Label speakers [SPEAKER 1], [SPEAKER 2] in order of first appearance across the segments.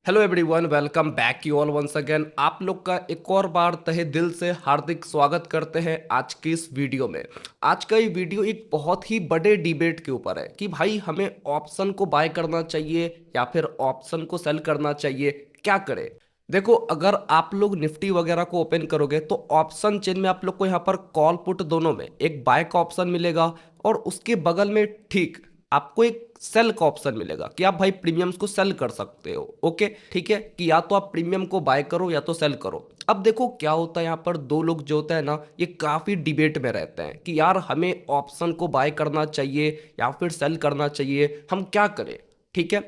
[SPEAKER 1] Hello everyone, welcome back you all once again. आप लोग का एक और बार तहे दिल से हार्दिक स्वागत करते हैं आज की इस वीडियो में। आज का ये वीडियो एक बहुत ही बड़े डिबेट के ऊपर है कि भाई हमें ऑप्शन को बाय करना चाहिए या फिर ऑप्शन को सेल करना चाहिए, क्या करें। देखो, अगर आप लोग निफ्टी वगैरह को ओपन करोगे तो ऑप्शन चेन में आप लोग को यहाँ पर कॉल पुट दोनों में एक बाय का ऑप्शन मिलेगा और उसके बगल में ठीक आपको एक सेल का ऑप्शन मिलेगा कि आप भाई प्रीमियम्स को सेल कर सकते हो। ओके, ठीक है, कि या तो आप प्रीमियम को बाय करो या तो सेल करो। अब देखो क्या होता है, यहाँ पर दो लोग जो होता है ना, ये काफी डिबेट में रहते हैं कि यार हमें ऑप्शन को बाय करना चाहिए या फिर सेल करना चाहिए, हम क्या करें। ठीक है,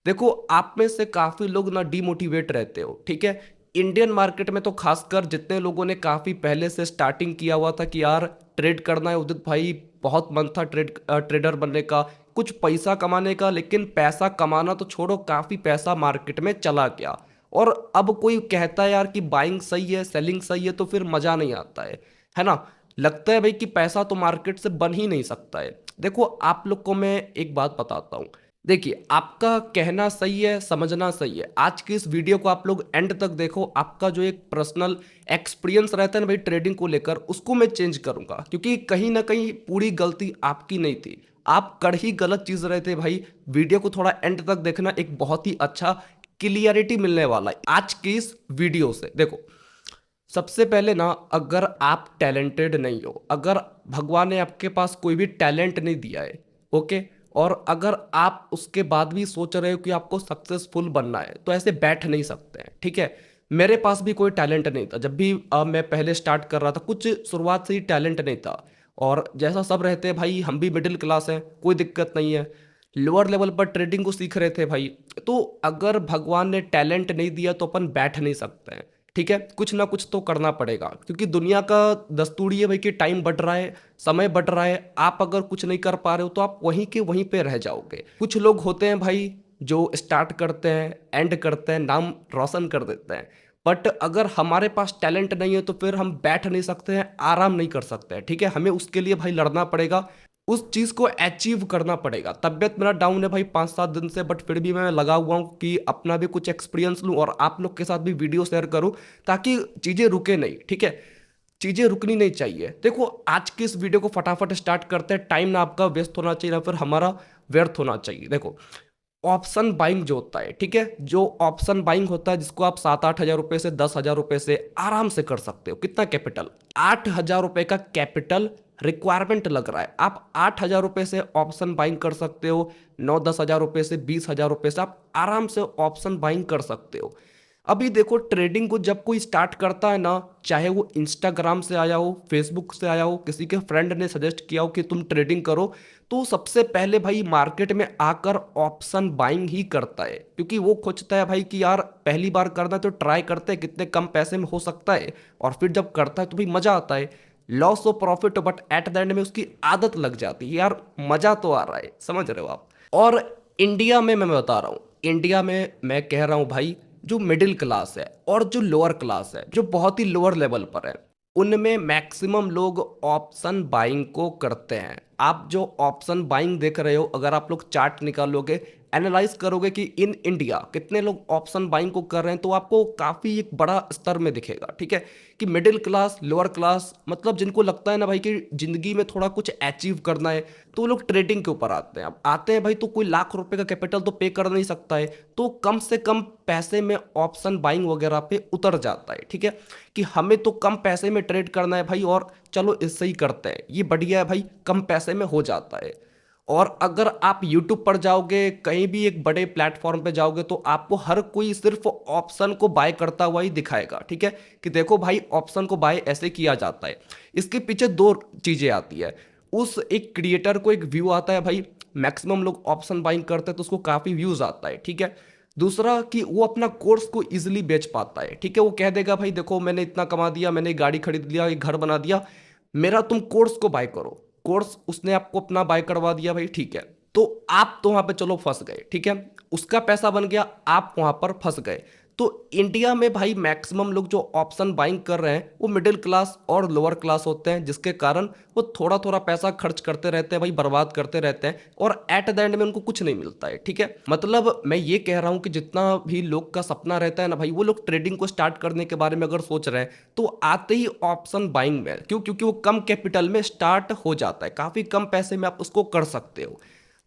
[SPEAKER 1] देखो आप में से काफी लोग ना डिमोटिवेट रहते हो। ठीक है, इंडियन मार्केट में तो खासकर जितने लोगों ने काफी पहले से स्टार्टिंग किया हुआ था कि यार ट्रेड करना है, उदित भाई बहुत मन था ट्रेडर बनने का, कुछ पैसा कमाने का, लेकिन पैसा कमाना तो छोड़ो, काफी पैसा मार्केट में चला गया। और अब कोई कहता है यार कि बाइंग सही है सेलिंग सही है, तो फिर मजा नहीं आता है ना। लगता है भाई कि पैसा तो मार्केट से बन ही नहीं सकता है। देखो आप लोग को मैं एक बात बताता हूँ। देखिए, आपका कहना सही है, समझना सही है। आज की इस वीडियो को आप लोग एंड तक देखो। आपका जो एक पर्सनल एक्सपीरियंस रहता है ना भाई ट्रेडिंग को लेकर, उसको मैं चेंज करूंगा, क्योंकि कहीं ना कहीं पूरी गलती आपकी नहीं थी, आप कर ही गलत चीज रहे थे भाई। वीडियो को थोड़ा एंड तक देखना, एक बहुत ही अच्छा क्लियरिटी मिलने वाला है आज की इस वीडियो से। देखो, सबसे पहले ना, अगर आप टैलेंटेड नहीं हो, अगर भगवान ने आपके पास कोई भी टैलेंट नहीं दिया है, ओके, और अगर आप उसके बाद भी सोच रहे हो कि आपको सक्सेसफुल बनना है, तो ऐसे बैठ नहीं सकते हैं। ठीक है, मेरे पास भी कोई टैलेंट नहीं था जब भी मैं पहले स्टार्ट कर रहा था, कुछ शुरुआत से ही टैलेंट नहीं था। और जैसा सब रहते हैं भाई, हम भी मिडिल क्लास हैं, कोई दिक्कत नहीं है, लोअर लेवल पर ट्रेडिंग को सीख रहे थे भाई। तो अगर भगवान ने टैलेंट नहीं दिया तो अपन बैठ नहीं सकते हैं। ठीक है, कुछ ना कुछ तो करना पड़ेगा, क्योंकि दुनिया का दस्तूर ये भाई कि टाइम बढ़ रहा है, समय बढ़ रहा है। आप अगर कुछ नहीं कर पा रहे हो तो आप वहीं के वहीं पे रह जाओगे। कुछ लोग होते हैं भाई जो स्टार्ट करते हैं, एंड करते हैं, नाम रोशन कर देते हैं। बट अगर हमारे पास टैलेंट नहीं है तो फिर हम बैठ नहीं सकते हैं, आराम नहीं कर सकते हैं। ठीक है, हमें उसके लिए भाई लड़ना पड़ेगा, उस चीज को अचीव करना पड़ेगा। तबियत मेरा डाउन है भाई 5-7 दिन से, बट फिर भी मैं लगा हुआ हूँ कि अपना भी कुछ एक्सपीरियंस लूँ और आप लोग के साथ भी वीडियो शेयर करूँ, ताकि चीजें रुके नहीं। ठीक है, चीजें रुकनी नहीं चाहिए। देखो, आज की इस वीडियो को फटाफट स्टार्ट करते हैं। टाइम ना आपका वेस्ट होना चाहिए ना फिर हमारा व्यर्थ होना चाहिए। देखो, ऑप्शन बाइंग जो होता है, ठीक है, जो ऑप्शन बाइंग होता है जिसको आप 7-8 हज़ार रुपए से 10 हज़ार रुपए से आराम से कर सकते हो। कितना कैपिटल, 8 हज़ार रुपए का कैपिटल रिक्वायरमेंट लग रहा है, आप 8 हज़ार रुपए से ऑप्शन बाइंग कर सकते हो। 9-10 हज़ार रुपए से 20 हज़ार रुपए से आप आराम से ऑप्शन बाइंग कर सकते हो। अभी देखो, ट्रेडिंग को जब कोई स्टार्ट करता है ना, चाहे वो इंस्टाग्राम से आया हो, फेसबुक से आया हो, किसी के फ्रेंड ने सजेस्ट किया हो कि तुम ट्रेडिंग करो, तो सबसे पहले भाई मार्केट में आकर ऑप्शन बाइंग ही करता है, क्योंकि वो खोजता है भाई कि यार पहली बार करना है तो ट्राई करते हैं कितने कम पैसे में हो सकता है, और फिर जब करता है तो भाई मजा आता है। लॉस और profit, but at the end में उसकी आदत लग जाती है, यार मजा तो आ रहा है, समझ रहे हो आप। और इंडिया में मैं बता रहा हूँ, इंडिया में मैं कह रहा हूँ भाई, जो मिडिल क्लास है और जो लोअर क्लास है, जो बहुत ही लोअर लेवल पर है, उनमें मैक्सिमम लोग ऑप्शन बाइंग को करते हैं। आप जो ऑप्शन बाइंग देख रहे हो, अगर आप लोग चार्ट निकालोगे, एनालाइज करोगे कि इन इंडिया कितने लोग ऑप्शन बाइंग को कर रहे हैं, तो आपको काफी एक बड़ा स्तर में दिखेगा। ठीक है, कि मिडिल क्लास लोअर क्लास, मतलब जिनको लगता है ना भाई कि जिंदगी में थोड़ा कुछ अचीव करना है, तो वो लोग ट्रेडिंग के ऊपर आते हैं। अब आते हैं भाई तो कोई लाख रुपए का कैपिटल तो पे कर नहीं सकता है, तो कम से कम पैसे में ऑप्शन बाइंग वगैरह पे उतर जाता है। ठीक है, कि हमें तो कम पैसे में ट्रेड करना है भाई, और चलो इससे ही करते हैं, ये बढ़िया है भाई, कम पैसे में हो जाता है। और अगर आप YouTube पर जाओगे, कहीं भी एक बड़े प्लेटफॉर्म पे जाओगे, तो आपको हर कोई सिर्फ ऑप्शन को बाय करता हुआ ही दिखाएगा। ठीक है, कि देखो भाई ऑप्शन को बाय ऐसे किया जाता है। इसके पीछे दो चीजें आती है। उस एक क्रिएटर को एक व्यू आता है भाई, मैक्सिमम लोग ऑप्शन बाइंग करते हैं तो उसको काफी व्यूज आता है। ठीक है, दूसरा कि वो अपना कोर्स को इजिली बेच पाता है। ठीक है, वो कह देगा भाई देखो मैंने इतना कमा दिया, मैंने एक गाड़ी खरीद लिया, एक घर बना दिया, मेरा तुम कोर्स को बाय करो। कोर्स उसने आपको अपना बाय करवा दिया भाई, ठीक है, तो आप तो वहां पे चलो फंस गए। ठीक है, उसका पैसा बन गया, आप वहां पर फंस गए। तो इंडिया में भाई मैक्सिमम लोग जो ऑप्शन बाइंग कर रहे हैं वो मिडिल क्लास और लोअर क्लास होते हैं, जिसके कारण वो थोड़ा थोड़ा पैसा खर्च करते रहते हैं भाई, बर्बाद करते रहते हैं, और एट द एंड में उनको कुछ नहीं मिलता है। ठीक है, मतलब मैं ये कह रहा हूँ कि जितना भी लोग का सपना रहता है ना भाई, वो लोग ट्रेडिंग को स्टार्ट करने के बारे में अगर सोच रहे हैं तो आते ही ऑप्शन बाइंग में, क्योंकि वो कम कैपिटल में स्टार्ट हो जाता है, काफ़ी कम पैसे में आप उसको कर सकते हो।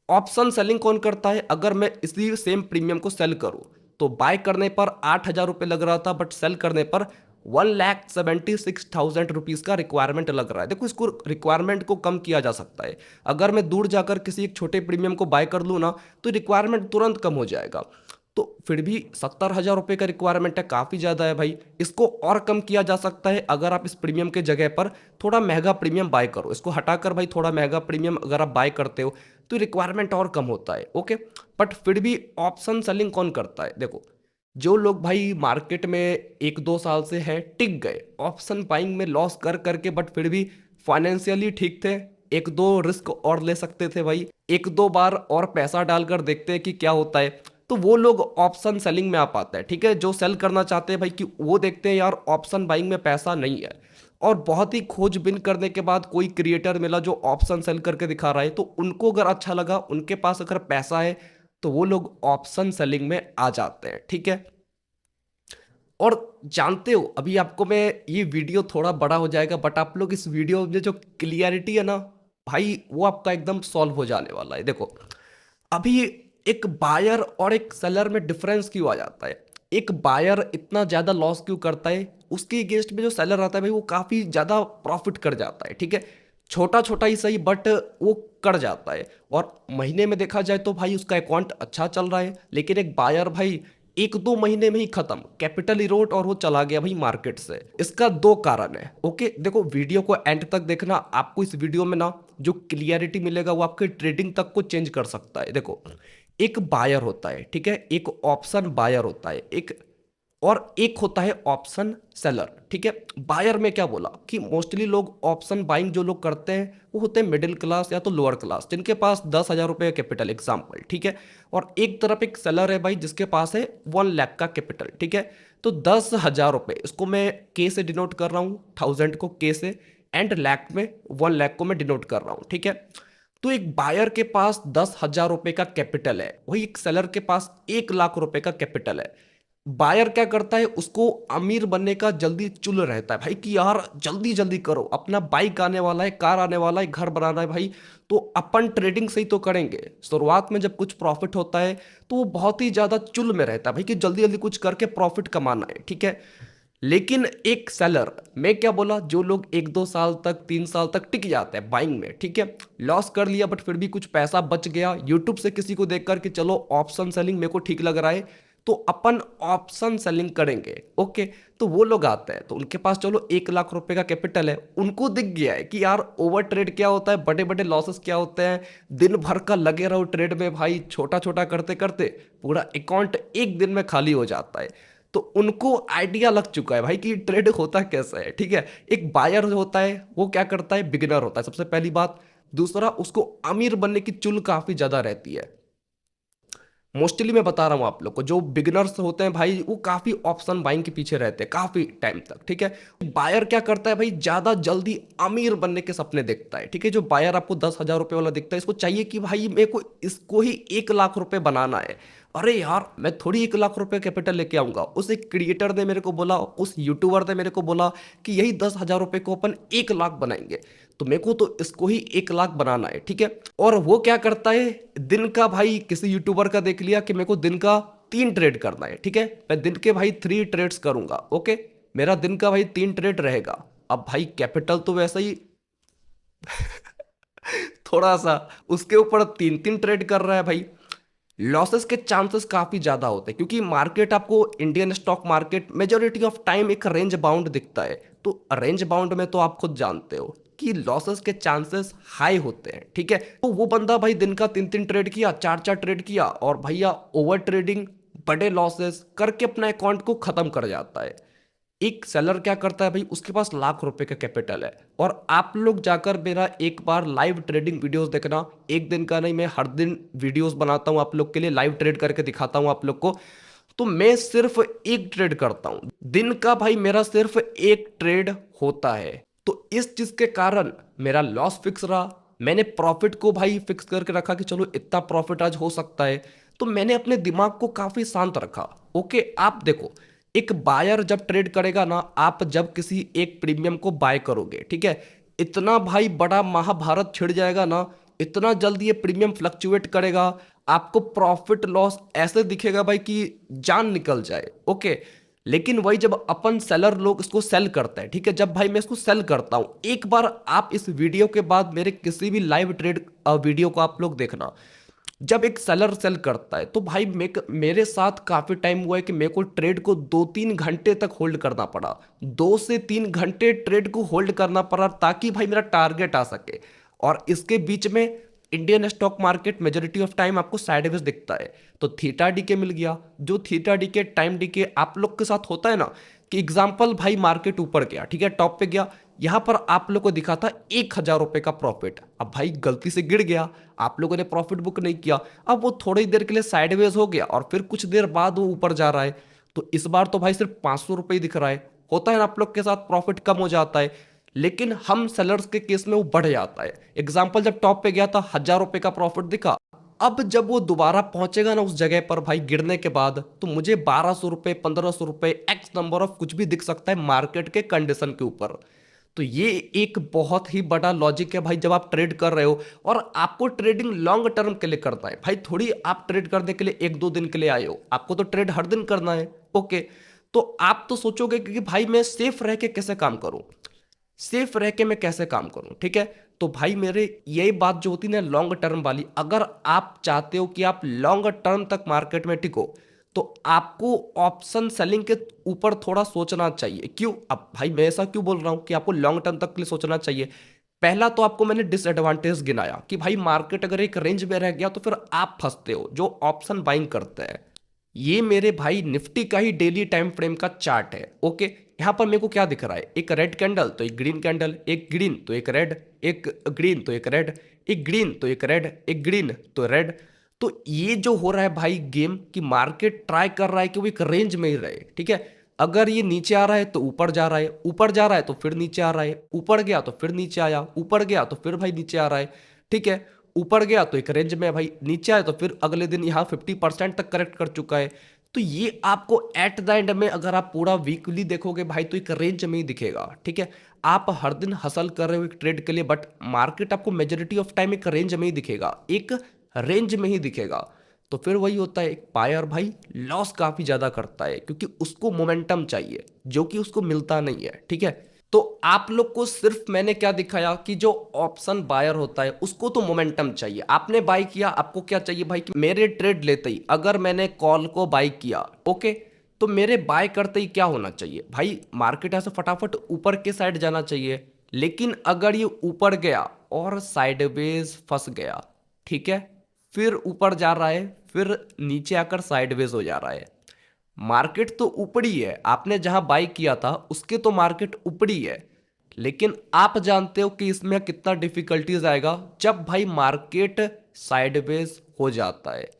[SPEAKER 1] ऑप्शन सेलिंग कौन करता है? अगर मैं इसी सेम प्रीमियम को सेल करूं तो बाय करने पर 8,000 रुपये लग रहा था, बट सेल करने पर 1,76,000 रुपीज़ का रिक्वायरमेंट लग रहा है। देखो, इसको रिक्वायरमेंट को कम किया जा सकता है। अगर मैं दूर जाकर किसी एक छोटे प्रीमियम को बाय कर लूँ ना, तो रिक्वायरमेंट तुरंत कम हो जाएगा। तो फिर भी 70,000 रुपये का रिक्वायरमेंट है, काफ़ी ज़्यादा है भाई। इसको और कम किया जा सकता है अगर आप इस प्रीमियम के जगह पर थोड़ा महंगा प्रीमियम बाय करो। इसको हटाकर भाई थोड़ा महंगा प्रीमियम अगर आप बाय करते हो तो रिक्वायरमेंट और कम होता है। ओके, बट फिर भी ऑप्शन सेलिंग कौन करता है? देखो, जो लोग भाई मार्केट में 1-2 साल से है टिक गए, ऑप्शन बाइंग में लॉस कर करके, बट फिर भी फाइनेंशियली ठीक थे, एक दो रिस्क और ले सकते थे भाई, एक दो बार और पैसा डालकर देखते हैं कि क्या होता है, तो वो लोग ऑप्शन सेलिंग में आ पाते हैं। ठीक है, जो सेल करना चाहते हैं भाई, कि वो देखते हैं यार ऑप्शन बाइंग में पैसा नहीं है, और बहुत ही खोजबीन करने के बाद कोई क्रिएटर मिला जो ऑप्शन सेल करके दिखा रहा है, तो उनको अगर अच्छा लगा, उनके पास अगर पैसा है, तो वो लोग ऑप्शन सेलिंग में आ जाते हैं। ठीक है, और जानते हो, अभी आपको मैं, ये वीडियो थोड़ा बड़ा हो जाएगा, बट आप लोग इस वीडियो में जो क्लियरिटी है ना भाई, वो आपका एकदम सॉल्व हो जाने वाला है। देखो, अभी एक बायर और एक सेलर में डिफरेंस क्यों आ जाता है? एक बायर इतना ज़्यादा लॉस क्यों करता है? उसके अगेंस्ट में जो सेलर आता है भाई, वो काफ़ी ज़्यादा प्रॉफिट कर जाता है। ठीक है, छोटा छोटा ही सही, बट वो कर जाता है, और महीने में देखा जाए तो भाई उसका अकाउंट अच्छा चल रहा है। लेकिन एक बायर भाई 1-2 महीने में ही खत्म, कैपिटल इरोड, और वो चला गया भाई मार्केट से। इसका दो कारण है। ओके, देखो, वीडियो को एंड तक देखना, आपको इस वीडियो में ना जो क्लियरिटी मिलेगा वो आपके ट्रेडिंग तक को चेंज कर सकता है। देखो, एक बायर होता है, ठीक है, एक ऑप्शन बायर होता है, एक और एक होता है ऑप्शन सेलर। ठीक है, बायर में क्या बोला कि मोस्टली लोग ऑप्शन बाइंग जो लोग करते हैं वो होते हैं मिडिल क्लास या तो लोअर क्लास, जिनके पास 10,000 रुपये कैपिटल एग्जाम्पल। ठीक है, और एक तरफ एक सेलर है भाई जिसके पास है 1 लाख का कैपिटल। ठीक है, तो 10,000 रुपये, इसको मैं के से डिनोट कर रहा हूँ, 1000 को के से, एंड लाख में 1 लाख को मैं डिनोट कर रहा हूँ। ठीक है, तो एक बायर के पास 10,000 रुपये का कैपिटल है, वही एक सेलर के पास 1 लाख रुपए का कैपिटल है। बायर क्या करता है, उसको अमीर बनने का जल्दी चुल रहता है भाई, कि यार जल्दी जल्दी करो, अपना बाइक आने वाला है, कार आने वाला है, घर बनाना है भाई, तो अपन ट्रेडिंग से ही तो करेंगे। शुरुआत में जब कुछ प्रॉफिट होता है तो वो बहुत ही ज्यादा चुल में रहता है भाई, कि जल्दी जल्दी कुछ करके प्रॉफिट कमाना है। ठीक है, लेकिन एक सेलर, मैं क्या बोला, जो लोग 1-2 साल तक, 3 साल तक टिक जाते हैं बाइंग में, ठीक है, लॉस कर लिया बट फिर भी कुछ पैसा बच गया, यूट्यूब से किसी को देखकर कि चलो ऑप्शन सेलिंग मेरे को ठीक लग रहा है, तो अपन ऑप्शन सेलिंग करेंगे। ओके, तो वो लोग आते हैं, तो उनके पास चलो 1 लाख रुपए का कैपिटल है, उनको दिख गया है कि यार ओवर ट्रेड क्या होता है, बड़े बड़े लॉसेस क्या होते हैं, दिन भर का लगे रहो ट्रेड में भाई, छोटा छोटा करते करते पूरा अकाउंट एक दिन में खाली हो जाता है। तो उनको आइडिया लग चुका है भाई कि ट्रेड होता कैसे है। ठीक है, एक बायर होता है वो क्या करता है, बिगिनर होता है सबसे पहली बात। दूसरा, उसको अमीर बनने की चुल काफी ज्यादा रहती है। मोस्टली मैं बता रहा हूं आप लोग को, जो बिगिनर्स होते हैं भाई, वो काफी ऑप्शन बाइंग के पीछे रहते हैं काफी टाइम तक। ठीक है, बायर क्या करता है भाई, ज्यादा जल्दी अमीर बनने के सपने देखता है। ठीक है, जो बायर आपको 10,000 रुपये वाला दिखता है, इसको चाहिए कि भाई मेरे को इसको ही 1 लाख रुपए बनाना है। अरे यार, मैं थोड़ी 1 लाख रुपए कैपिटल लेके आऊंगा, उस एक क्रिएटर ने मेरे को बोला, उस यूट्यूबर ने मेरे को बोला कि यही 10,000 रुपये को अपन 1 लाख बनाएंगे, तो मेरे को तो इसको ही 1 लाख बनाना है। ठीक है, और वो क्या करता है, दिन का भाई, किसी यूट्यूबर का देख लिया कि मेरे को दिन का 3 ट्रेड करना है। ठीक है, मैं दिन के भाई 3 ट्रेड्स करूंगा। ओके, मेरा दिन का भाई 3 ट्रेड रहेगा। अब भाई कैपिटल तो वैसा ही थोड़ा सा, उसके ऊपर 3-3 ट्रेड कर रहा है भाई, लॉसेस के चांसेस काफी ज्यादा होते हैं, क्योंकि मार्केट आपको, Indian stock market majority of time एक रेंज बाउंड दिखता है, तो रेंज बाउंड में तो आप खुद जानते हो कि लॉसेस के चांसेस हाई होते हैं। ठीक है, तो वो बंदा भाई दिन का 3-3 ट्रेड किया, 4-4 ट्रेड किया, और भैया ओवर ट्रेडिंग, बड़े लॉसेस करके अपना अकाउंट को खत्म कर जाता है। एक सेलर क्या करता है भाई, उसके पास लाख रुपए का कैपिटल है, और आप लोग जाकर मेरा एक बार लाइव ट्रेडिंग वीडियोस देखना, एक दिन का नहीं, मैं हर दिन वीडियोस बनाता हूं आप लोग के लिए, लाइव ट्रेड करके दिखाता हूं आप लोग को। तो मैं सिर्फ एक ट्रेड करता हूं दिन का, भाई मेरा सिर्फ एक ट्रेड होता है। तो इस चीज के कारण मेरा लॉस फिक्स रहा। मैंने प्रॉफिट को भाई फिक्स करके रखा कि चलो इतना प्रॉफिट आज हो सकता है। तो मैंने अपने दिमाग को काफी शांत रखा। ओके, आप देखो, एक बायर जब ट्रेड करेगा ना, आप जब किसी एक प्रीमियम को बाय करोगे, ठीक है, इतना भाई बड़ा महाभारत छिड़ जाएगा ना, इतना जल्दी ये प्रीमियम फ्लक्चुएट करेगा, आपको प्रॉफिट लॉस ऐसे दिखेगा भाई कि जान निकल जाए। ओके, लेकिन वही जब अपन सेलर लोग इसको सेल करते हैं, ठीक है, जब भाई मैं इसको सेल करता हूं, एक बार आप इस वीडियो के बाद मेरे किसी भी लाइव ट्रेड वीडियो को आप लोग देखना, जब एक सेलर सेल करता है तो भाई मेरे साथ काफी टाइम हुआ है कि मेरे को ट्रेड को 2-3 घंटे तक होल्ड करना पड़ा। 2 से 3 घंटे ट्रेड को होल्ड करना पड़ा ताकि भाई मेरा टारगेट आ सके। और इसके बीच में Indian stock market majority of time आपको साइडवेज दिखता है, तो थीटा डीके मिल गया। जो थीटा डीके टाइम डीके आप लोग के साथ होता है ना, कि एग्जाम्पल भाई मार्केट ऊपर गया, ठीक है, टॉप पे गया, यहां पर आप लोग को दिखा था 1,000 रुपए का प्रॉफिट। अब भाई गलती से गिर गया, आप लोगों ने प्रॉफिट बुक नहीं किया, अब वो थोड़ी देर के लिए साइडवेज हो गया और फिर कुछ देर बाद वो ऊपर जा रहा है। तो इस बार तो भाई सिर्फ 500 रुपए ही दिख रहा है। होता है ना आप लोग के साथ, प्रॉफिट कम हो जाता है, लेकिन हम सेलर्स के केस में वो बढ़ जाता है। एग्जाम्पल, जब टॉप पे गया था 1,000 रुपए का प्रॉफिट दिखा, अब जब वो दोबारा पहुंचेगा ना उस जगह पर भाई गिरने के बाद, तो मुझे 1,200 रुपए, 1,500 रुपए, एक्स नंबर ऑफ कुछ भी दिख सकता है मार्केट के कंडीशन के ऊपर। तो ये एक बहुत ही बड़ा लॉजिक है भाई, जब आप ट्रेड कर रहे हो और आपको ट्रेडिंग लॉन्ग टर्म के लिए करना है भाई, थोड़ी आप ट्रेड करने के लिए 1-2 दिन के लिए आए हो, आपको तो ट्रेड हर दिन करना है। ओके, तो आप तो सोचोगे कि भाई मैं सेफ रह के कैसे काम करूं, सेफ रह के मैं कैसे काम करूं, ठीक है। तो भाई मेरे यही बात जो होती है ना लॉन्ग टर्म वाली, अगर आप चाहते हो कि आप लॉन्ग टर्म तक मार्केट में टिको, तो आपको ऑप्शन सेलिंग के ऊपर थोड़ा सोचना चाहिए। क्यों? अब भाई मैं ऐसा क्यों बोल रहा हूं कि आपको लॉन्ग टर्म तक के लिए सोचना चाहिए? पहला तो आपको मैंने डिसएडवांटेज गिनाया कि भाई मार्केट अगर एक रेंज में रह गया तो फिर आप फंसते हो जो ऑप्शन बाइंग करते हैं। ये मेरे भाई निफ्टी का ही डेली टाइम फ्रेम का चार्ट है। ओके, यहां पर मेरे को क्या दिख रहा है, एक रेड कैंडल तो एक ग्रीन कैंडल, एक ग्रीन तो एक रेड, एक ग्रीन तो एक रेड, एक ग्रीन तो एक रेड, एक ग्रीन तो रेड। तो ये जो हो रहा है भाई गेम, कि मार्केट ट्राई कर रहा है कि वो एक रेंज में ही रहे, ठीक है। अगर ये नीचे आ रहा है तो ऊपर जा रहा है, ऊपर जा रहा है तो फिर नीचे आ रहा है, ऊपर गया तो फिर नीचे आया, ऊपर गया तो फिर भाई नीचे आ रहा है, ठीक है। ऊपर गया तो एक रेंज में है भाई, नीचे आया तो फिर अगले दिन यहाँ 50% तक करेक्ट कर चुका है। तो ये आपको एट द एंड में अगर आप पूरा वीकली देखोगे भाई तो एक रेंज में ही दिखेगा, ठीक है। आप हर दिन हसल कर रहे हो एक ट्रेड के लिए, बट मार्केट आपको मेजोरिटी ऑफ टाइम एक रेंज में ही दिखेगा, एक रेंज में ही दिखेगा। तो फिर वही होता है, एक बायर भाई लॉस काफी ज्यादा करता है क्योंकि उसको मोमेंटम चाहिए जो कि उसको मिलता नहीं है, ठीक है। तो आप लोग को सिर्फ मैंने क्या दिखाया कि जो ऑप्शन बायर होता है उसको तो मोमेंटम चाहिए। आपने बाय किया, आपको क्या चाहिए भाई कि मेरे ट्रेड लेते ही अगर मैंने कॉल को बाय किया, ओके, तो मेरे बाय करते ही क्या होना चाहिए भाई, मार्केट ऐसे फटाफट ऊपर के साइड जाना चाहिए। लेकिन अगर ये ऊपर गया और साइडवेज फंस गया, ठीक है, फिर ऊपर जा रहा है, फिर नीचे आकर साइडवेज हो जा रहा है, मार्केट तो ऊपरी है, आपने जहां बाई किया था उसके तो मार्केट ऊपरी है, लेकिन आप जानते हो कि इसमें कितना डिफिकल्टीज आएगा जब भाई मार्केट साइडवेज हो जाता है।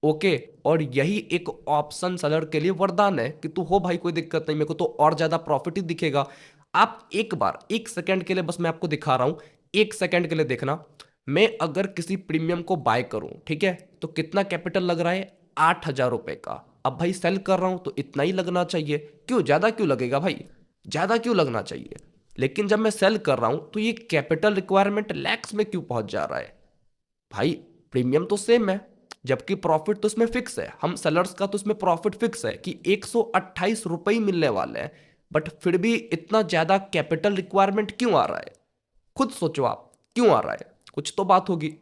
[SPEAKER 1] ओके, और यही एक ऑप्शन सेलर के लिए वरदान है कि तू हो भाई कोई दिक्कत नहीं, मेरे को तो और ज्यादा प्रॉफिट ही दिखेगा। आप एक बार 1 सेकंड के लिए, बस मैं आपको दिखा रहा हूं, 1 सेकंड के लिए देखना। मैं अगर किसी प्रीमियम को बाय करूं, ठीक है, तो कितना कैपिटल लग रहा है, 8,000 रुपए का। अब भाई सेल कर रहा हूं तो इतना ही लगना चाहिए, क्यों ज्यादा क्यों लगेगा भाई, ज्यादा क्यों लगना चाहिए। लेकिन जब मैं सेल कर रहा हूं तो ये कैपिटल रिक्वायरमेंट लैक्स में क्यों पहुंच जा रहा है भाई। प्रीमियम तो सेम है, जबकि प्रॉफिट तो इसमें फिक्स है, हम सेलर्स का तो इसमें प्रॉफिट फिक्स है कि 128 रुपए ही मिलने वाले हैं, बट फिर भी इतना ज्यादा कैपिटल रिक्वायरमेंट क्यों आ रहा है? खुद सोचो आप, क्यों आ रहा है? कुछ तो बात होगी।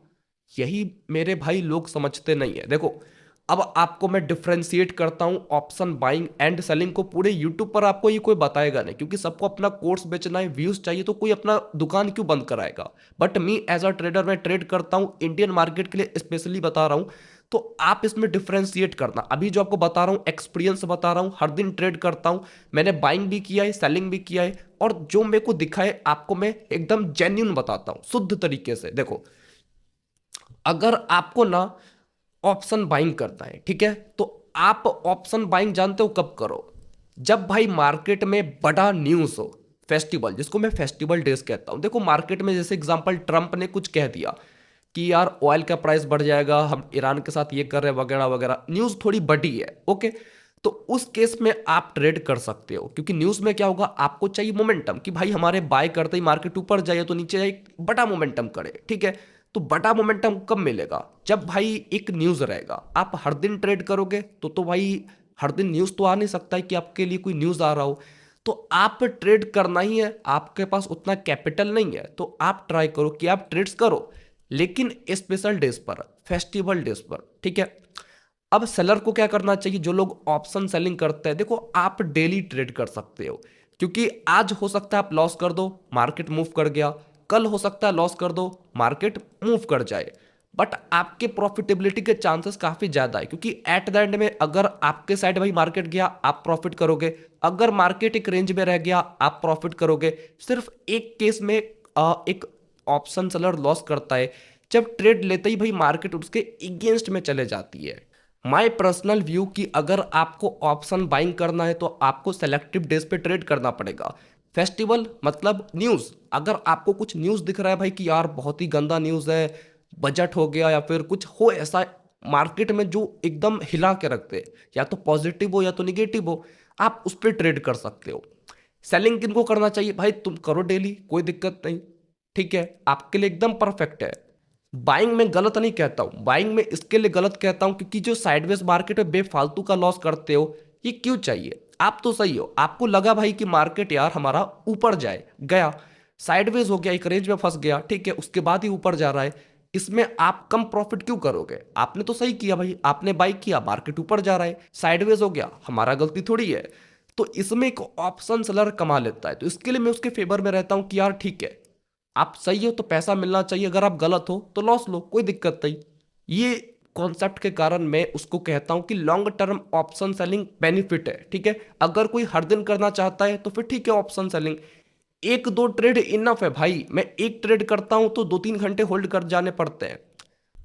[SPEAKER 1] यही मेरे भाई लोग समझते नहीं है। देखो, अब आपको मैं डिफरेंशिएट करता हूं ऑप्शन बाइंग एंड सेलिंग को, पूरे यूट्यूब पर आपको ये कोई बताएगा नहीं, क्योंकि सबको अपना कोर्स बेचना है, व्यूज चाहिए, तो कोई अपना दुकान क्यों बंद कराएगा। But me as a trader मैं ट्रेड करता हूं, इंडियन मार्केट के लिए स्पेशली बता रहा हूं। तो आप इसमें डिफरेंशिएट करना, अभी जो आपको बता रहा हूं एक्सपीरियंस बता रहा हूं, हर दिन ट्रेड करता हूं, मैंने बाइंग भी किया है, सेलिंग भी किया है, और जो मेरे को दिखा है आपको मैं एकदम जेन्यून बताता हूं, शुद्ध तरीके से। देखो, अगर आपको ना ऑप्शन बाइंग करता है, ठीक है, तो आप ऑप्शन बाइंग जानते हो कब करो? जब भाई मार्केट में बड़ा न्यूज़ हो, फेस्टिवल, जिसको मैं फेस्टिवल डेज कहता हूं। देखो मार्केट में जैसे एग्जांपल ट्रम्प ने कुछ कह दिया कि यार ऑयल का प्राइस बढ़ जाएगा, हम ईरान के साथ ये कर रहे हैं वगैरह वगैरह, न्यूज़ थोड़ी बड़ी है, ओके। तो उस केस में आप ट्रेड कर सकते हो, क्योंकि न्यूज़ में क्या होगा, आपको चाहिए मोमेंटम कि भाई हमारे बाय करते ही मार्केट ऊपर जाए तो नीचे जाए, बड़ा मोमेंटम करे, ठीक है। तो बड़ा मोमेंटम कब मिलेगा? जब भाई एक न्यूज़ रहेगा। आप हर दिन ट्रेड करोगे तो भाई हर दिन न्यूज़ तो आ नहीं सकता है कि आपके लिए कोई न्यूज़ आ रहा हो। तो आप ट्रेड करना ही है, आपके पास उतना कैपिटल नहीं है, तो आप ट्राई करो कि आप ट्रेड्स करो, लेकिन स्पेशल डेज पर, फेस्टिवल डेज पर, ठीक है। अब सेलर को क्या करना चाहिए? जो लोग ऑप्शन सेलिंग करते हैं, देखो आप डेली ट्रेड कर सकते हो, क्योंकि आज हो सकता है आप लॉस कर दो, मार्केट मूव कर गया, कल हो सकता है लॉस कर दो, मार्केट मूव कर जाए, बट आपके प्रॉफिटेबिलिटी के चांसेस काफी ज्यादा है, क्योंकि एट द एंड में अगर आपके साइड भाई मार्केट गया आप प्रॉफिट करोगे, अगर मार्केट एक रेंज में रह गया आप प्रॉफिट करोगे। सिर्फ एक केस में एक ऑप्शन सेलर लॉस करता है, जब ट्रेड लेते ही भाई मार्केट उसके अगेंस्ट में चले जाती है। माय पर्सनल व्यू कि अगर आपको ऑप्शन बाइंग करना है तो आपको सेलेक्टिव डेज पे ट्रेड करना पड़ेगा। फेस्टिवल मतलब न्यूज़, अगर आपको कुछ न्यूज़ दिख रहा है भाई कि यार बहुत ही गंदा न्यूज़ है, बजट हो गया या फिर कुछ हो ऐसा मार्केट में जो एकदम हिला के रखते, या तो पॉजिटिव हो या तो निगेटिव हो, आप उस पर ट्रेड कर सकते हो। सेलिंग किनको करना चाहिए भाई? तुम करो डेली, कोई दिक्कत नहीं, ठीक है, आपके लिए एकदम परफेक्ट है। बाइंग में गलत नहीं कहता हूं, बाइंग में इसके लिए गलत कहता हूं क्योंकि जो साइडवेज मार्केट में बेफालतू का लॉस करते हो, ये क्यों चाहिए? आप तो सही हो, आपको लगा भाई कि मार्केट यार हमारा ऊपर जाए, गया साइडवेज हो गया, एक रेंज में फंस गया, ठीक है, उसके बाद ही ऊपर जा रहा है, इसमें आप कम प्रॉफिट क्यों करोगे? आपने तो सही किया भाई, आपने बाई किया, मार्केट ऊपर जा रहा है, साइडवेज हो गया, हमारा गलती थोड़ी है। तो इसमें एक ऑप्शन सेलर कमा लेता है, तो इसके लिए मैं उसके फेवर में रहता हूं कि यार ठीक है, आप सही हो तो पैसा मिलना चाहिए, अगर आप गलत हो तो लॉस लो, कोई दिक्कत नहीं। ये कॉन्सेप्ट के कारण मैं उसको कहता हूं कि long term option selling benefit है, ठीक है। अगर कोई हर दिन करना चाहता है तो फिर ठीक है ऑप्शन सेलिंग, एक दो ट्रेड इनफ है भाई। मैं एक ट्रेड करता हूं तो 2-3 घंटे होल्ड कर जाने पड़ते हैं,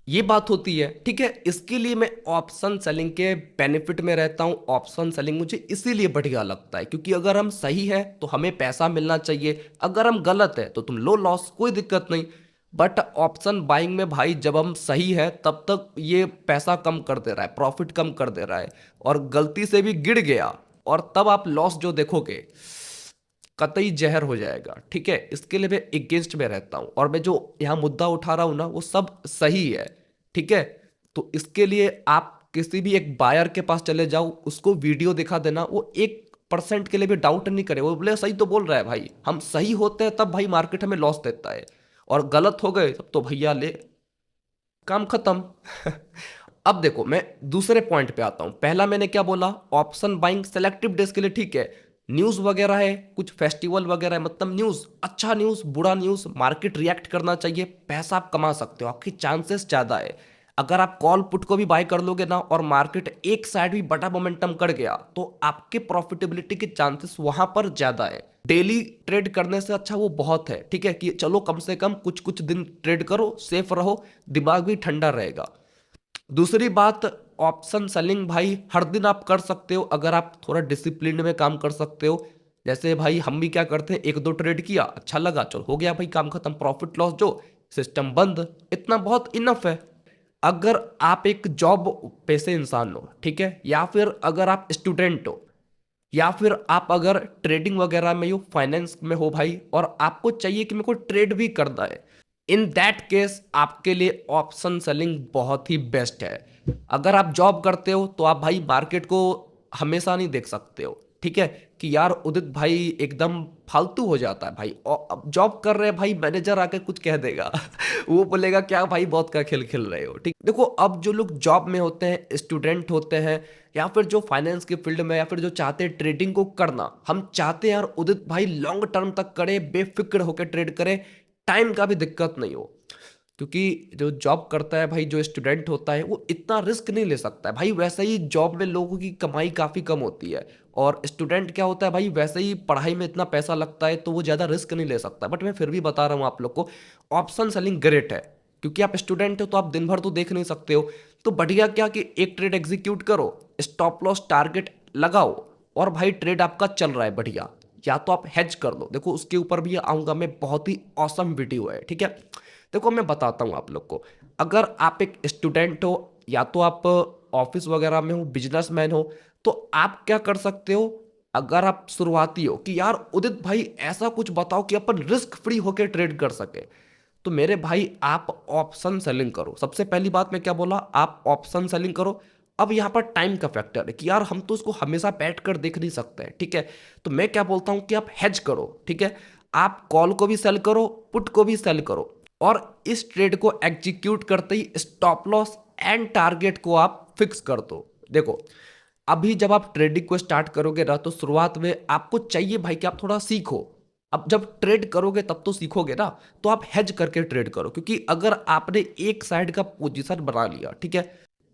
[SPEAKER 1] ये बात होती है, ठीक है। इसके लिए मैं ऑप्शन सेलिंग के बेनिफिट में रहता हूं। ऑप्शन सेलिंग मुझे इसीलिए बढ़िया लगता है क्योंकि अगर हम सही है तो हमें पैसा मिलना चाहिए, अगर हम गलत है तो तुम लो लॉस, कोई दिक्कत नहीं। बट ऑप्शन बाइंग में भाई जब हम सही है तब तक ये पैसा कम कर दे रहा है, प्रॉफिट कम कर दे रहा है, और गलती से भी गिर गया और तब आप लॉस जो देखोगे कतई जहर हो जाएगा, ठीक है। इसके लिए मैं अगेंस्ट में रहता हूं, और मैं जो यहाँ मुद्दा उठा रहा हूं ना वो सब सही है, ठीक है। तो इसके लिए आप किसी भी एक बायर के पास चले जाओ, उसको वीडियो दिखा देना, वो 1% के लिए भी डाउट नहीं करे, वो बोले सही तो बोल रहा है भाई, हम सही होते हैं तब भाई मार्केट हमें लॉस देता है, और गलत हो गए तब तो भैया ले, काम खत्म। अब देखो मैं दूसरे पॉइंट पे आता हूं। पहला मैंने क्या बोला, ऑप्शन बाइंग सेलेक्टिव डेज के लिए ठीक है, न्यूज वगैरह है, कुछ फेस्टिवल वगैरह है, मतलब न्यूज, अच्छा न्यूज बुरा न्यूज, मार्केट रिएक्ट करना चाहिए, पैसा आप कमा सकते हो, आपकी चांसेस ज्यादा है। अगर आप कॉल पुट को भी बाय कर लोगे ना और मार्केट एक साइड भी बड़ा मोमेंटम कर गया तो आपके प्रॉफिटेबिलिटी के चांसेस वहां पर ज्यादा है। डेली ट्रेड करने से अच्छा वो बहुत है, ठीक है, कि चलो कम से कम कुछ कुछ दिन ट्रेड करो, सेफ रहो, दिमाग भी ठंडा रहेगा। दूसरी बात, ऑप्शन सेलिंग भाई हर दिन आप कर सकते हो अगर आप थोड़ा डिसिप्लिन में काम कर सकते हो। जैसे भाई हम भी क्या करते हैं, एक दो ट्रेड किया, अच्छा लगा, चलो हो गया भाई, काम खत्म, प्रॉफिट लॉस जो, सिस्टम बंद, इतना बहुत इनफ है। अगर आप एक जॉब पेशे इंसान हो, ठीक है, या फिर अगर आप स्टूडेंट हो, या फिर आप अगर ट्रेडिंग वगैरह में हो, फाइनेंस में हो भाई, और आपको चाहिए कि मेरे को ट्रेड भी करना है, इन दैट केस आपके लिए ऑप्शन सेलिंग बहुत ही बेस्ट है। अगर आप जॉब करते हो तो आप भाई मार्केट को हमेशा नहीं देख सकते हो, ठीक है, कि यार उदित भाई एकदम फालतू हो जाता है भाई, और अब जॉब कर रहे हैं भाई, मैनेजर आके कुछ कह देगा वो बोलेगा क्या भाई बहुत का खेल खेल रहे हो, ठीक। देखो अब जो लोग जॉब में होते हैं, स्टूडेंट होते हैं, या फिर जो फाइनेंस के फील्ड में, या फिर जो चाहते हैं ट्रेडिंग को करना, हम चाहते हैं यार उदित भाई लॉन्ग टर्म तक करे, बेफिक्र होकर ट्रेड करे, टाइम का भी दिक्कत नहीं हो। क्योंकि जो जॉब करता है भाई, जो स्टूडेंट होता है वो इतना रिस्क नहीं ले सकता है भाई, वैसे ही जॉब में लोगों की कमाई काफ़ी कम होती है, और स्टूडेंट क्या होता है भाई, वैसे ही पढ़ाई में इतना पैसा लगता है तो वो ज़्यादा रिस्क नहीं ले सकता। बट मैं फिर भी बता रहा हूँ आप लोग को, ऑप्शन सेलिंग ग्रेट है, क्योंकि आप स्टूडेंट हो तो आप दिन भर तो देख नहीं सकते हो, तो बढ़िया क्या कि एक ट्रेड एग्जीक्यूट करो, स्टॉप लॉस टारगेट लगाओ, और भाई ट्रेड आपका चल रहा है बढ़िया, या तो आप हेज कर लो। देखो उसके ऊपर भी आऊंगा मैं, बहुत ही औसम वीडियो है, ठीक है। देखो मैं बताता हूँ आप लोग को, अगर आप एक स्टूडेंट हो या तो आप ऑफिस वगैरह में हो, बिजनेसमैन हो, तो आप क्या कर सकते हो। अगर आप शुरुआती हो कि यार उदित भाई ऐसा कुछ बताओ कि अपन रिस्क फ्री होकर ट्रेड कर सके, तो मेरे भाई आप ऑप्शन सेलिंग करो। सबसे पहली बात मैं क्या बोला, आप ऑप्शन सेलिंग करो। अब यहाँ पर टाइम का फैक्टर है कि यार हम तो उसको हमेशा बैठ कर देख नहीं सकते हैं, ठीक है। तो मैं क्या बोलता हूँ कि आप हेज करो, ठीक है। आप कॉल को भी सेल करो, पुट को भी सेल करो, और इस ट्रेड को एग्जीक्यूट करते ही स्टॉप लॉस एंड टारगेट को आप फिक्स कर दो। देखो अभी जब आप ट्रेडिंग को स्टार्ट करोगे ना, तो शुरुआत में आपको चाहिए भाई कि आप थोड़ा सीखो। अब जब ट्रेड करोगे तब तो सीखोगे ना, तो आप हेज करके ट्रेड करो, क्योंकि अगर आपने एक साइड का पोजीशन बना लिया, ठीक है,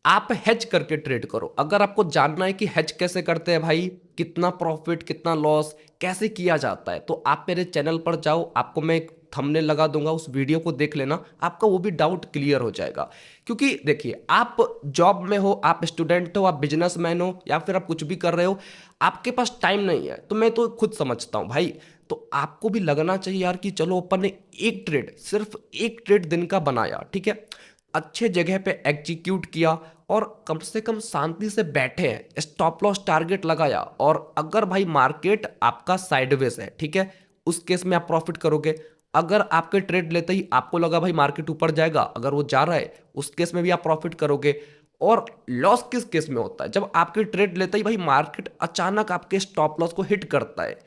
[SPEAKER 1] आप हेज करके ट्रेड करो। अगर आपको जानना है कि हेज कैसे करते हैं भाई, कितना प्रॉफिट कितना लॉस कैसे किया जाता है, तो आप मेरे चैनल पर जाओ, आपको मैं एक थंबनेल लगा दूंगा, उस वीडियो को देख लेना, आपका वो भी डाउट क्लियर हो जाएगा। क्योंकि देखिए आप जॉब में हो, आप स्टूडेंट हो, आप बिजनेसमैन हो, या फिर आप कुछ भी कर रहे हो, आपके पास टाइम नहीं है, तो मैं तो खुद समझता हूँ भाई। तो आपको भी लगना चाहिए यार कि चलो अपन ने एक ट्रेड, सिर्फ एक ट्रेड दिन का बनाया, ठीक है, अच्छे जगह पे एग्जीक्यूट किया, और कम से कम शांति से बैठे हैं, स्टॉप लॉस टारगेट लगाया, और अगर भाई मार्केट आपका साइडवेज है, ठीक है, उस केस में आप प्रॉफिट करोगे। अगर आपके ट्रेड लेते ही आपको लगा भाई मार्केट ऊपर जाएगा, अगर वो जा रहा है, उस केस में भी आप प्रॉफिट करोगे। और लॉस किस केस में होता है, जब आपके ट्रेड लेते ही भाई मार्केट अचानक आपके स्टॉप लॉस को हिट करता है,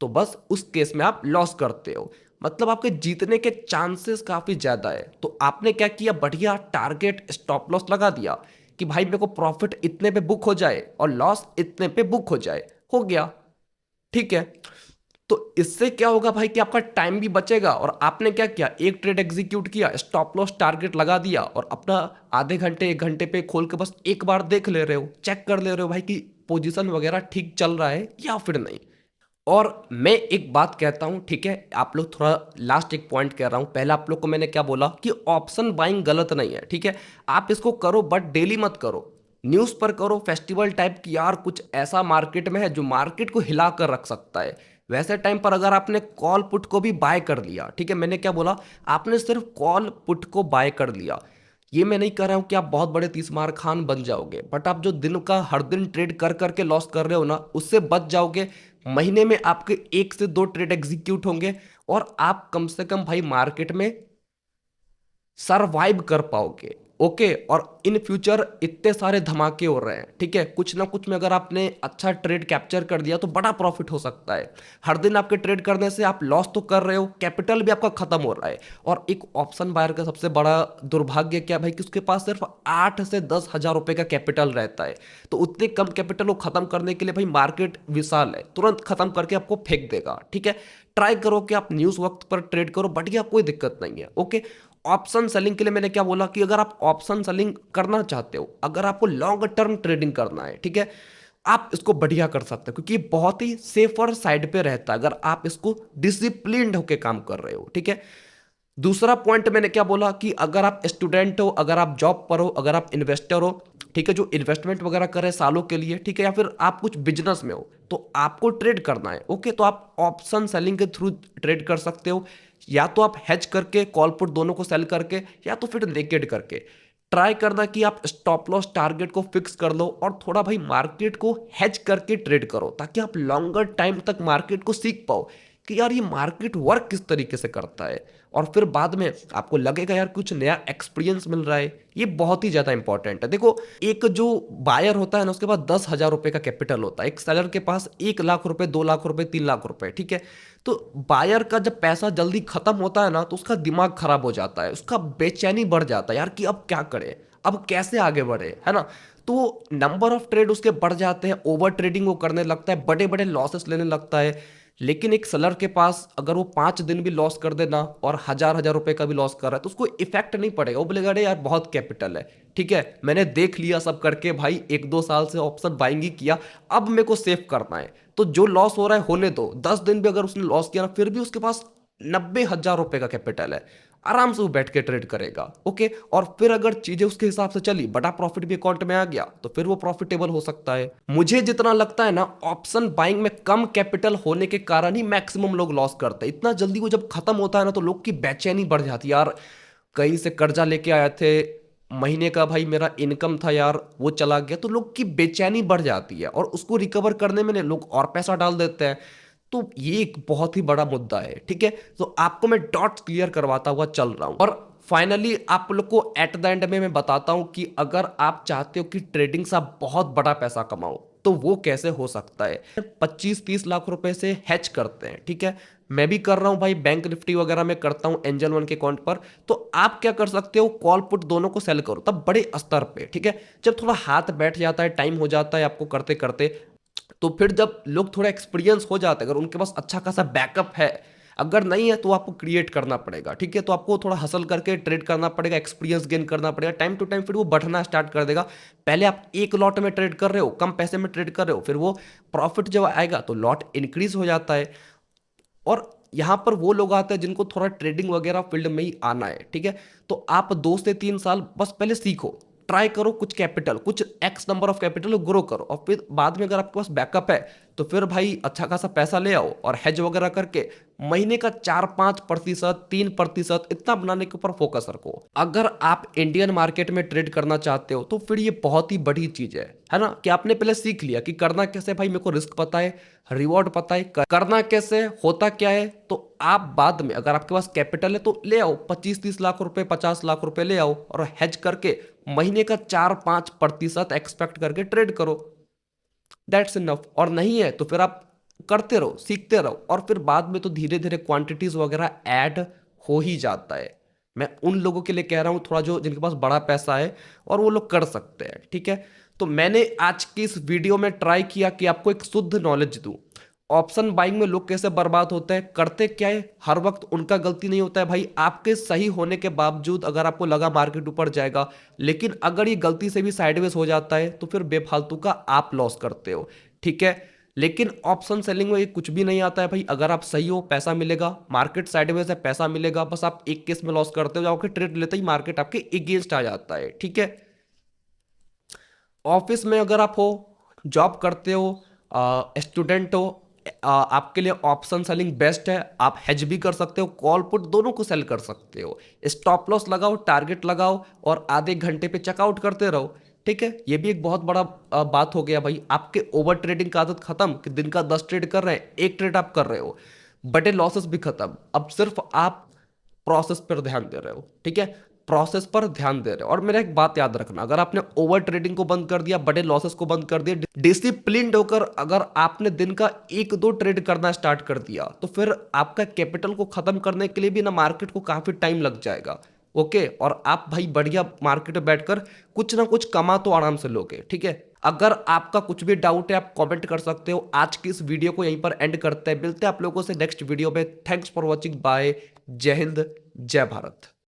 [SPEAKER 1] तो बस उस केस में आप लॉस करते हो। मतलब आपके जीतने के चांसेस काफी ज्यादा है। तो आपने क्या किया, बढ़िया टारगेट स्टॉप लॉस लगा दिया कि भाई मेरे को प्रॉफिट इतने पे बुक हो जाए और लॉस इतने पे बुक हो जाए, हो गया, ठीक है। तो इससे क्या होगा भाई कि आपका टाइम भी बचेगा, और आपने क्या किया, एक ट्रेड एग्जीक्यूट किया, स्टॉप लॉस टारगेट लगा दिया, और अपना आधे घंटे एक घंटे पे खोल के बस एक बार देख ले रहे हो, चेक कर ले रहे हो भाई कि पोजीशन वगैरह ठीक चल रहा है या फिर नहीं। और मैं एक बात कहता हूं, ठीक है, आप लोग थोड़ा लास्ट एक पॉइंट कह रहा हूं। पहले आप लोग को मैंने क्या बोला कि ऑप्शन बाइंग गलत नहीं है, ठीक है, आप इसको करो बट डेली मत करो, न्यूज़ पर करो, फेस्टिवल टाइप की, यार कुछ ऐसा मार्केट में है जो मार्केट को हिला कर रख सकता है, वैसे टाइम पर अगर आपने कॉल पुट को भी बाय कर लिया, ठीक है, मैंने क्या बोला, आपने सिर्फ कॉल पुट को बाय कर लिया, ये मैं नहीं कह रहा हूं कि आप बहुत बड़े तीसमार खान बन जाओगे, बट आप जो दिन का हर दिन ट्रेड कर करके लॉस कर रहे हो ना, उससे बच जाओगे। महीने में आपके एक से दो ट्रेड एग्जीक्यूट होंगे, और आप कम से कम भाई मार्केट में सरवाइव कर पाओगे। ओके, और इन फ्यूचर इतने सारे धमाके हो रहे हैं, ठीक है, कुछ ना कुछ में अगर आपने अच्छा ट्रेड कैप्चर कर दिया तो बड़ा प्रॉफिट हो सकता है। हर दिन आपके ट्रेड करने से आप लॉस तो कर रहे हो, कैपिटल भी आपका खत्म हो रहा है। और एक ऑप्शन बायर का सबसे बड़ा दुर्भाग्य क्या भाई कि उसके पास सिर्फ 8 से 10 हजार रुपए का कैपिटल रहता है। तो उतने कम कैपिटल को खत्म करने के लिए भाई मार्केट विशाल है, तुरंत खत्म करके आपको फेंक देगा, ठीक है। ट्राई करो कि आप न्यूज वक्त पर ट्रेड करो, बढ़िया, कोई दिक्कत नहीं है, ओके। ऑप्शन सेलिंग के लिए मैंने क्या बोला कि अगर आप ऑप्शन सेलिंग करना चाहते हो, अगर आपको लॉन्ग टर्म ट्रेडिंग करना है, ठीक है, आप इसको बढ़िया कर सकते हो, क्योंकि ये बहुत ही सेफर साइड पे रहता है अगर आप इसको डिसिप्लिन्ड होकर काम कर रहे हो, ठीक है। दूसरा पॉइंट मैंने क्या बोला कि अगर आप स्टूडेंट हो, अगर आप जॉब पर हो, अगर आप इन्वेस्टर हो, ठीक है, जो इन्वेस्टमेंट वगैरह कर रहे हैं सालों के लिए, ठीक है, या फिर आप कुछ बिजनेस में हो, तो आपको ट्रेड करना है, ओके, तो आप ऑप्शन सेलिंग के थ्रू ट्रेड कर सकते हो। या तो आप हेज करके कॉल पुट दोनों को सेल करके, या तो फिर नेकेड करके। ट्राई करना कि आप स्टॉप लॉस टारगेट को फिक्स कर लो, और थोड़ा भाई मार्केट को हेज करके ट्रेड करो, ताकि आप लॉन्गर टाइम तक मार्केट को सीख पाओ कि यार ये मार्केट वर्क किस तरीके से करता है, और फिर बाद में आपको लगेगा यार कुछ नया एक्सपीरियंस मिल रहा है। ये बहुत ही ज्यादा इंपॉर्टेंट है। देखो एक जो बायर होता है ना, उसके पास 10 हजार रुपए का कैपिटल होता है, एक सेलर के पास 1 लाख रुपए, 2 लाख रुपए, 3 लाख रुपए, ठीक है। तो बायर का जब पैसा जल्दी खत्म होता है ना, तो उसका दिमाग खराब हो जाता है, उसका बेचैनी बढ़ जाता है यार कि अब क्या करे, अब कैसे आगे बढ़े, है ना। तो नंबर ऑफ ट्रेड उसके बढ़ जाते हैं, ओवर ट्रेडिंग वो करने लगता है, बड़े बड़े लॉसेस लेने लगता है। लेकिन एक सेलर के पास अगर वो 5 दिन भी लॉस कर देना, और हजार हजार रुपए का भी लॉस कर रहा है, तो उसको इफेक्ट नहीं पड़ेगा, वो बोलेगा अरे यार बहुत कैपिटल है, ठीक है, मैंने देख लिया सब करके भाई, 1-2 साल से ऑप्शन बाइंग ही किया, अब मेरे को सेव करना है, तो जो लॉस हो रहा है होने दो। 10 दिन भी अगर उसने लॉस किया ना, फिर भी उसके पास 90 हजार रुपए का कैपिटल है। आराम से वो बैठ के ट्रेड करेगा। ओके, और फिर अगर चीजें उसके हिसाब से चली, बड़ा प्रॉफिट भी अकाउंट में आ गया, तो फिर वो प्रॉफिटेबल हो सकता है। मुझे जितना लगता है ना, ऑप्शन बाइंग में कम कैपिटल होने के कारण ही मैक्सिमम लोग लॉस करते हैं। इतना जल्दी वो जब खत्म होता है ना, तो लोग की बेचैनी बढ़ जाती है यार। कहीं से कर्जा लेके आए थे, महीने का भाई मेरा इनकम था यार, वो चला गया, तो लोग की बेचैनी बढ़ जाती है और उसको रिकवर करने में लोग और पैसा डाल देते हैं। तो ये एक बहुत ही बड़ा मुद्दा है। ठीक है, तो आपको मैं डॉट्स क्लियर करवाता हुआ चल रहा हूं, और फाइनली आप लोग को एट द एंड में मैं बताता हूं कि अगर आप चाहते हो कि ट्रेडिंग से आप बहुत बड़ा पैसा कमाओ, तो वो कैसे हो सकता है। 25-30 लाख रुपए से हैच करते हैं। ठीक है, मैं भी कर रहा हूं भाई, बैंक निफ्टी वगैरह में करता हूं एंजल वन के अकाउंट पर। तो आप क्या कर सकते हो, कॉल पुट दोनों को सेल करो, तब बड़े स्तर पे। ठीक है, जब थोड़ा हाथ बैठ जाता है, टाइम हो जाता है आपको करते करते, तो फिर जब लोग थोड़ा एक्सपीरियंस हो जाते हैं, अगर उनके पास अच्छा खासा बैकअप है, अगर नहीं है तो आपको क्रिएट करना पड़ेगा। ठीक है, तो आपको थोड़ा हसल करके ट्रेड करना पड़ेगा, एक्सपीरियंस गेन करना पड़ेगा, टाइम टू टाइम फिर वो बढ़ना स्टार्ट कर देगा। पहले आप एक लॉट में ट्रेड कर रहे हो, कम पैसे में ट्रेड कर रहे हो, फिर वो प्रॉफिट जब आएगा तो लॉट इंक्रीज हो जाता है। और यहां पर वो लोग आते हैं जिनको थोड़ा ट्रेडिंग वगैरह फील्ड में ही आना है। ठीक है, तो आप 2 से 3 साल बस पहले सीखो, ट्राई करो, कुछ कैपिटल, कुछ x number of capital grow करो, और फिर बाद में अगर आपके पास बैकअप है तो फिर भाई अच्छा खासा पैसा ले आओ और हेज वगैरह करके महीने का 4-5%, 3% इतना बनाने के ऊपर फोकस रखो। अगर आप इंडियन मार्केट में ट्रेड करना चाहते हो तो फिर ये बहुत ही बड़ी चीज है ना, कि आपने पहले सीख लिया कि करना कैसे। भाई मेरे को रिस्क पता है, रिवॉर्ड पता है, करना कैसे, होता क्या है। तो आप बाद में अगर आपके पास कैपिटल है तो ले आओ 25-30 लाख रुपए, 50 लाख रुपए ले आओ और हेज करके महीने का 4-5% एक्सपेक्ट करके ट्रेड करो। That's enough. और नहीं है तो फिर आप करते रहो, सीखते रहो, और फिर बाद में तो धीरे धीरे क्वांटिटीज वगैरह ऐड हो ही जाता है। मैं उन लोगों के लिए कह रहा हूं थोड़ा, जो जिनके पास बड़ा पैसा है और वो लोग कर सकते हैं। ठीक है, तो मैंने आज की इस वीडियो में ट्राई किया कि आपको एक शुद्ध नॉलेज दूं। ऑप्शन बाइंग में लोग कैसे बर्बाद होते हैं, करते क्या है, हर वक्त उनका गलती नहीं होता है भाई। आपके सही होने के बावजूद अगर आपको लगा मार्केट ऊपर जाएगा, लेकिन अगर ये गलती से भी साइडवेज हो जाता है तो फिर बेफालतू का आप लॉस करते हो। ठीक है, लेकिन ऑप्शन सेलिंग में ये कुछ भी नहीं आता है भाई। अगर आप सही हो पैसा मिलेगा, मार्केट साइडवेज है पैसा मिलेगा, बस आप एक केस में लॉस करते हो, जाओगे ट्रेड लेते ही मार्केट आपके अगेंस्ट आ जाता है। ठीक है, ऑफिस में अगर आप हो, जॉब करते हो, स्टूडेंट हो, आपके लिए ऑप्शन सेलिंग बेस्ट है। आप हेज भी कर सकते हो, कॉल पुट दोनों को सेल कर सकते हो। स्टॉप लॉस लगाओ, टारगेट लगाओ और आधे घंटे पे चेकआउट करते रहो। ठीक है, ये भी एक बहुत बड़ा बात हो गया भाई। आपके ओवर ट्रेडिंग का आदत खत्म, कि दिन का 10 ट्रेड कर रहे हैं, एक ट्रेड आप कर रहे हो, बड़े लॉसेस भी खत्म। अब सिर्फ आप प्रोसेस पर ध्यान दे रहे हो। ठीक है, प्रोसेस पर ध्यान दे रहे हो। और मेरा एक बात याद रखना, अगर आपने ओवर ट्रेडिंग को बंद कर दिया, बड़े लॉसेस को बंद कर दिया, डिसिप्लिन्ड होकर अगर आपने दिन का 1-2 ट्रेड करना स्टार्ट कर दिया, तो फिर आपका कैपिटल को खत्म करने के लिए भी ना मार्केट को काफी टाइम लग जाएगा। ओके, और आप भाई बढ़िया मार्केट में बैठकर कुछ ना कुछ कमा तो आराम से लोगे। ठीक है, अगर आपका कुछ भी डाउट है आप कमेंट कर सकते हो। आज की इस वीडियो को यहीं पर एंड करते हैं, मिलते हैं आप लोगों से नेक्स्ट वीडियो में। थैंक्स फॉर वॉचिंग, बाय, जय हिंद, जय भारत।